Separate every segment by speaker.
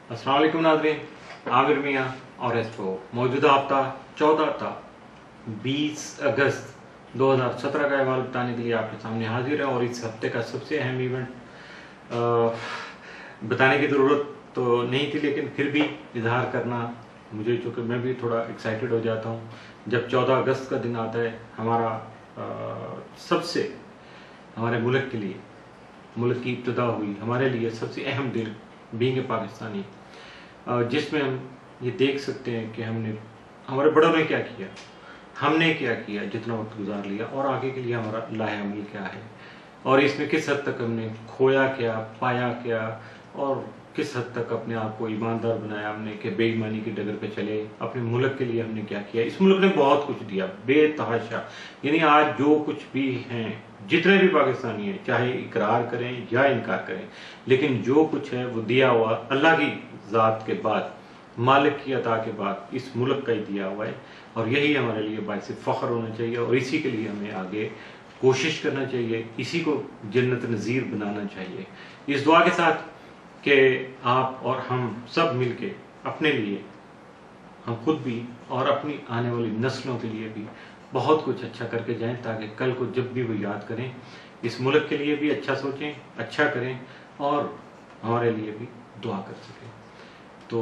Speaker 1: अस्सलाम वालेकुम नाज़रीन, आमिर मियाँ और एस्ट्रो मौजूदा हफ्ता 14 था 20 अगस्त 2017 का अहवाल बताने के लिए आपके सामने हाजिर है। और इस हफ्ते का सबसे अहम इवेंट बताने की ज़रूरत तो नहीं थी, लेकिन फिर भी इजहार करना मुझे, चूँकि मैं भी थोड़ा एक्साइटेड हो जाता हूँ जब 14 अगस्त का दिन आता है। हमारा सबसे हमारे मुल्क के लिए, मुल्क की इब्तिदा हुई हमारे लिए सबसे अहम दिन बीइंग ए पाकिस्तानी, जिसमें हम ये देख सकते हैं कि हमने, हमारे बड़ों ने क्या किया, हमने क्या किया, जितना वक्त गुजार लिया और आगे के लिए हमारा लाहे अमल क्या है, और इसमें किस हद तक हमने खोया क्या, पाया क्या, और किस हद तक अपने आप को ईमानदार बनाया हमने कि बेईमानी की डगर पे चले। अपने मुल्क के लिए हमने क्या किया। इस मुल्क ने बहुत कुछ दिया बेतहाशा। यानी आज जो कुछ भी हैं, जितने भी पाकिस्तानी हैं, चाहे इकरार करें या इनकार करें, लेकिन जो कुछ है वो दिया हुआ अल्लाह की ज़ात के बाद, मालिक की अता के बाद इस मुल्क का ही दिया हुआ है। और यही हमारे लिए बाइस फ़ख्र होना चाहिए और इसी के लिए हमें आगे कोशिश करना चाहिए, इसी को जन्नत नज़ीर बनाना चाहिए। इस दुआ के साथ कि आप और हम सब मिलके अपने लिए, हम खुद भी और अपनी आने वाली नस्लों के लिए भी बहुत कुछ अच्छा करके जाएं, ताकि कल को जब भी वो याद करें इस मुल्क के लिए भी अच्छा सोचें, अच्छा करें और हमारे लिए भी दुआ कर सकें। तो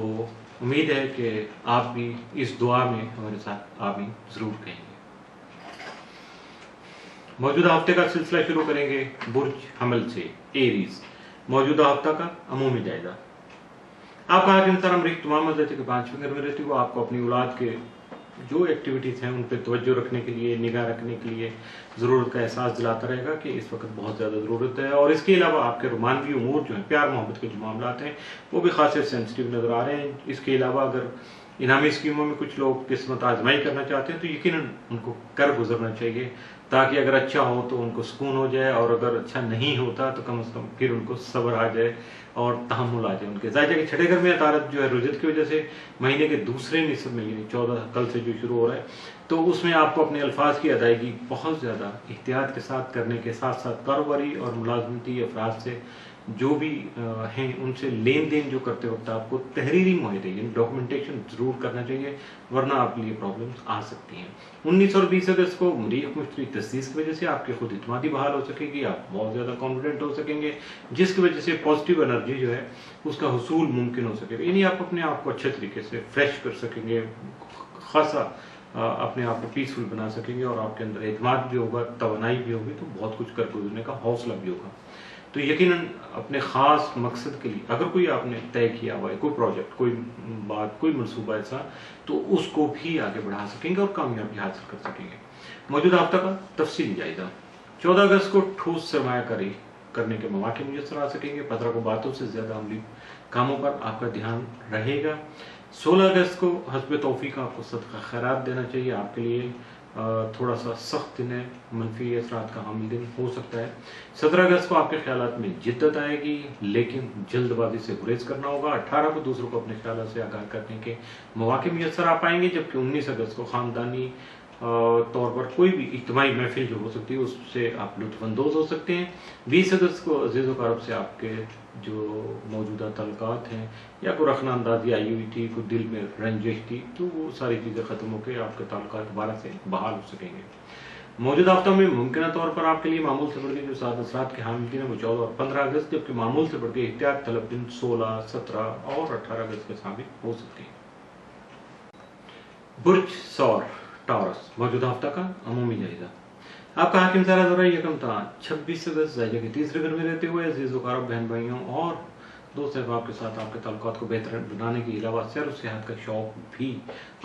Speaker 1: उम्मीद है कि आप भी इस दुआ में हमारे साथ आमीन ज़रूर कहेंगे। मौजूदा हफ्ते का सिलसिला शुरू करेंगे बुर्ज हमल से, एरीज। मौजूदा हफ्ता का अमूमी जायजा। आपका आज इंसान अमरीक तमाम मदद के 5वें घर में रहती वो आपको अपनी औलाद के जो एक्टिविटीज़ हैं उन पर तवज्जो रखने के लिए, निगाह रखने के लिए ज़रूरत का एहसास दिलाता रहेगा कि इस वक्त बहुत ज़्यादा ज़रूरत है। और इसके अलावा आपके रोमानवी उमूर जो हैं, प्यार मोहब्बत के जो मामलात हैं, वो भी खासे सेंसिटिव नज़र आ रहे हैं। इसके अलावा अगर इनामी स्कीमों में कुछ लोग किस्मत आजमाई करना चाहते हैं तो यकीनन उनको कर गुजरना चाहिए, ताकि अगर अच्छा हो तो उनको सुकून हो जाए, और अगर अच्छा नहीं होता तो कम से कम फिर उनको सब्र आ जाए और तहम्मुल आ जाए उनके। जायजा के छठे घर में अतारत जो है रुजत की वजह से महीने के दूसरे निसफ में, यानी 14 कल से जो शुरू हो रहा है, तो उसमें आपको अपने अल्फाज की अदायगी बहुत ज़्यादा एहतियात के साथ करने के साथ साथ कारोबारी और मुलाजमती अफराद से जो भी हैं उनसे लेन देन जो करते वक्त आपको तहरीरी मुआहदे यानी डॉक्यूमेंटेशन ज़रूर करना चाहिए, वरना आपके लिए प्रॉब्लम्स आ सकती हैं। 19 और 20 अगस्त को मरीख मुश्तरी तस्दीक की वजह से आपकी खुद इत्मीनादी बहाल हो सकेगी, आप बहुत ज़्यादा कॉन्फिडेंट हो सकेंगे, जिसकी वजह से पॉजिटिव एनर्जी जो है उसका हुसूल मुमकिन हो सकेगा। यानी आप अपने आप को अच्छे तरीके से फ्रेश कर सकेंगे, खासा अपने आप को पीसफुल बना सकेंगे, और आपके अंदर एतमाद भी होगा, तवानाई भी होगी, तो बहुत कुछ कर गुजरने का हौसला भी होगा। तो यकीनन अपने ख़ास मकसद के लिए अगर कोई आपने तय किया हुआ है, कोई प्रोजेक्ट, कोई बात, कोई मनसूबा ऐसा, तो उसको भी आगे बढ़ा सकेंगे और कामयाबी हासिल कर सकेंगे। मौजूदा हफ्ता का तफसीली जायजा। 14 अगस्त को ठोस सरमायाकारी करने के मौके मुयसर आ सकेंगे। 15 को बातों से ज़्यादा अमली कामों पर आपका ध्यान रहेगा। 16 अगस्त को हस्ब तौफीक आपको सदका खैरात देना चाहिए। आपके लिए थोड़ा सा सख्त दिन है, मनफी असरात का हामिल दिन हो सकता है। 17 अगस्त को आपके ख्यालात में जिद्दत आएगी, लेकिन जल्दबाजी से गुरेज करना होगा। 18 को दूसरों को अपने ख्यालों से आगाह करने के मौके मुयसर आ पाएंगे, जबकि 19 अगस्त को ख़ानदानी तौर पर कोई भी इज्तिमाई महफिल जो हो सकती है उससे आप लुत्फ़अंदोज़ हो सकते हैं। 20 अगस्त को अज़ीज़ व क़रीब से आपके जो मौजूदा तल्क़ात हैं या कोई रखना अंदाज़ी आई हुई थी, कोई दिल में रंजिश थी, तो वो सारी चीज़ें ख़त्म होकर आपके ताल्लुकात दोबारा से बहाल हो सकेंगे। मौजूदा हफ्ता में मुमकिन तौर पर आपके लिए मामूल से बढ़ के जो 7 असरात के हामिल दिन है वो 14 और 15 अगस्त, जबकि मामूल से बढ़ के एहतियात तलब दिन 16, 17 और 18 अगस्त के साबित हो सकते हैं। बुर्ज सौर टॉरस। मौजूदा हफ्ता का अमूमी जायजा। आपका हाकिम सारा दौरा यकम था 26 अगस्त जायजा के तीसरे घर में रहते हुए अजीज़ वक़ारब बहन भाइयों और दोस्त अहबाब के साथ आपके ताल्लुकात को बेहतर बनाने के अलावा सैर और सेहत का शौक भी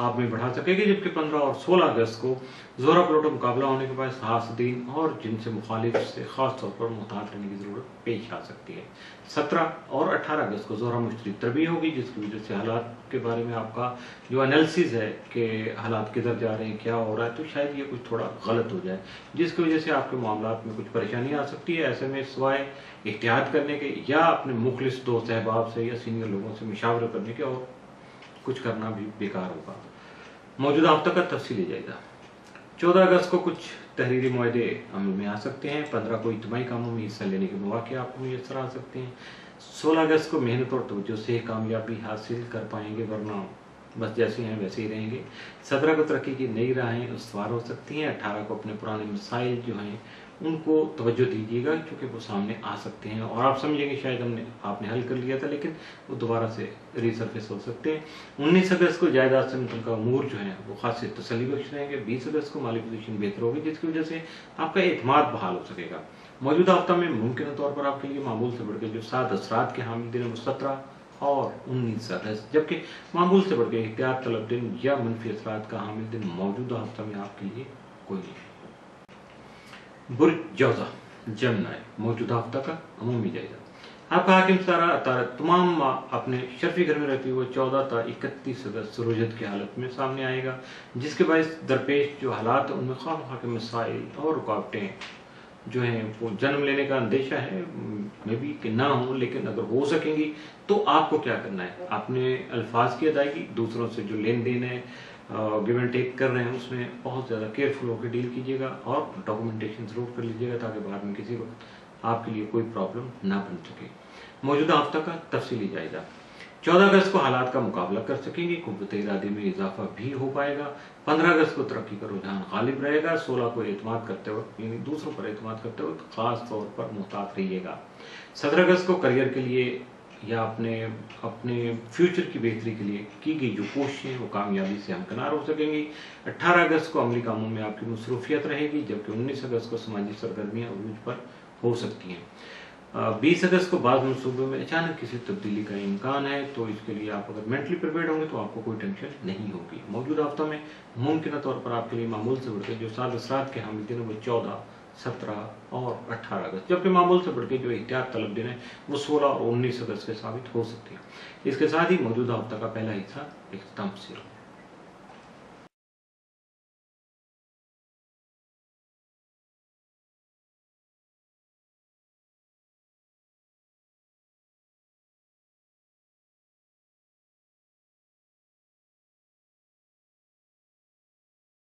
Speaker 1: आप में बढ़ा सकेंगे। जबकि 15 और 16 अगस्त को जोरा पलटो मुकाबला होने के बाद हासदीन और जिनसे मुखालिफ से ख़ास तौर पर मुहतात रहने की ज़रूरत पेश आ सकती है। 17 और 18 अगस्त को जोरा मुश्तरी तरबी होगी, जिसकी वजह से हालात के बारे में आपका जो एनालिसिस है कि हालात किधर जा रहे हैं, क्या हो रहा है, तो शायद ये कुछ थोड़ा गलत हो जाए, जिसकी वजह से आपके मामलात में कुछ परेशानी आ सकती है। ऐसे में सिवाय एहतियात करने के या अपने मुखलिस दोस्त अहबाब से या सीनियर लोगों से मशावरा करने के और कुछ करना भी बेकार होगा। मौजूदा हफ्ता का तफसीली जायजा। 14 अगस्त को कुछ तहरीरी मुआहदे अमल में आ सकते हैं। 15 को इज्तिमाई कामों में हिस्सा लेने के मौके आपको मुयसर आ सकते हैं। 16 अगस्त को मेहनत और तवज्जो से कामयाबी हासिल कर पाएंगे, वरना बस जैसे हैं वैसे ही रहेंगे। 17 को तरक्की की नई राहें उसवार हो सकती हैं। 18 को अपने पुराने मसाइल जो हैं उनको तवज्जो दीजिएगा, क्योंकि वो सामने आ सकते हैं और आप समझेंगे शायद आपने हल कर लिया था, लेकिन वो दोबारा से रिसर्फेस हो सकते हैं। 19 अगस्त को जायदाद से मुतल्लिक़ अमूर जो है वो खासी तसल्ली बख्श रहेंगे। 20 अगस्त को माली पोजीशन बेहतर होगी, जिसकी वजह से आपका एतमाद बहाल हो सकेगा। मौजूदा हफ्ता में मुमकिन तौर पर आपके लिए मामूल से बढ़ के जो 7 असरात के हामिल दिन है वो 17 और 19 अगस्त, जबकि मामूल से बढ़ के एहतियात तलब दिन या मनफी असरात का हामिल दिन मौजूदा हफ्ता में आपके लिए कोई नहीं। बुर्ज जौजा जमनाय, मौजूदा हफ्ता का अमूमी जायजा। आपका हाकिम तारा तमाम अपने शर्फी घर में रहती हुए 14 ता 31 अगस्त रोजत की हालत में सामने आएगा, जिसके बायस दरपेश जो हालात उनमें खामखा के मसाइल और रुकावटें जो हैं वो जन्म लेने का अंदेशा है, मे भी कि ना हो, लेकिन अगर हो सकेंगी तो आपको क्या करना है, अपने अल्फाज की अदायगी, दूसरों से जो लेन देन है गिव एंड टेक कर रहे हैं उसमें बहुत ज़्यादा केयरफुल होकर डील कीजिएगा और डॉक्यूमेंटेशन जरूर कर लीजिएगा, ताकि बाद में किसी वक्त आपके लिए कोई प्रॉब्लम ना बन सके। मौजूदा हफ्ता का तफसीली जायजा। 14 अगस्त को हालात का मुकाबला कर सकेंगे, कुव्वत इरादे में इजाफा भी हो पाएगा। 15 अगस्त को तरक्की का रुझान गालिब रहेगा। 16 को एतमाद करते वक्त, यानी दूसरों पर एतमाद करते वक्त खास तौर पर मुहतात रहिएगा। 17 अगस्त को करियर के लिए या अपने फ्यूचर की बेहतरी के लिए की गई जो कोशिशें वो कामयाबी से हमकिनार हो सकेंगी। 18 अगस्त को अमली कामों में आपकी मसरूफियत रहेगी, जबकि 19 अगस्त को समाजी सरगर्मियाँ अरूज पर हो सकती हैं। 20 अगस्त को बाद मनसूबे में अचानक किसी तब्दीली का इम्कान है, तो इसके लिए आप अगर मेंटली प्रिपेयर्ड होंगे तो आपको कोई टेंशन नहीं होगी। मौजूदा हफ्ता में मुमकिन तौर पर आपके लिए मामूल से बढ़कर जो 7 असरात के हामिल दिन है वो 14, 17 और 18 अगस्त, जबकि मामूल से बढ़कर जो एहतियात तलब दिन है वो 16 और 19 अगस्त के साबित हो सकते हैं। इसके साथ ही मौजूदा हफ्ता का पहला हिस्सा इख्तिताम पसीर।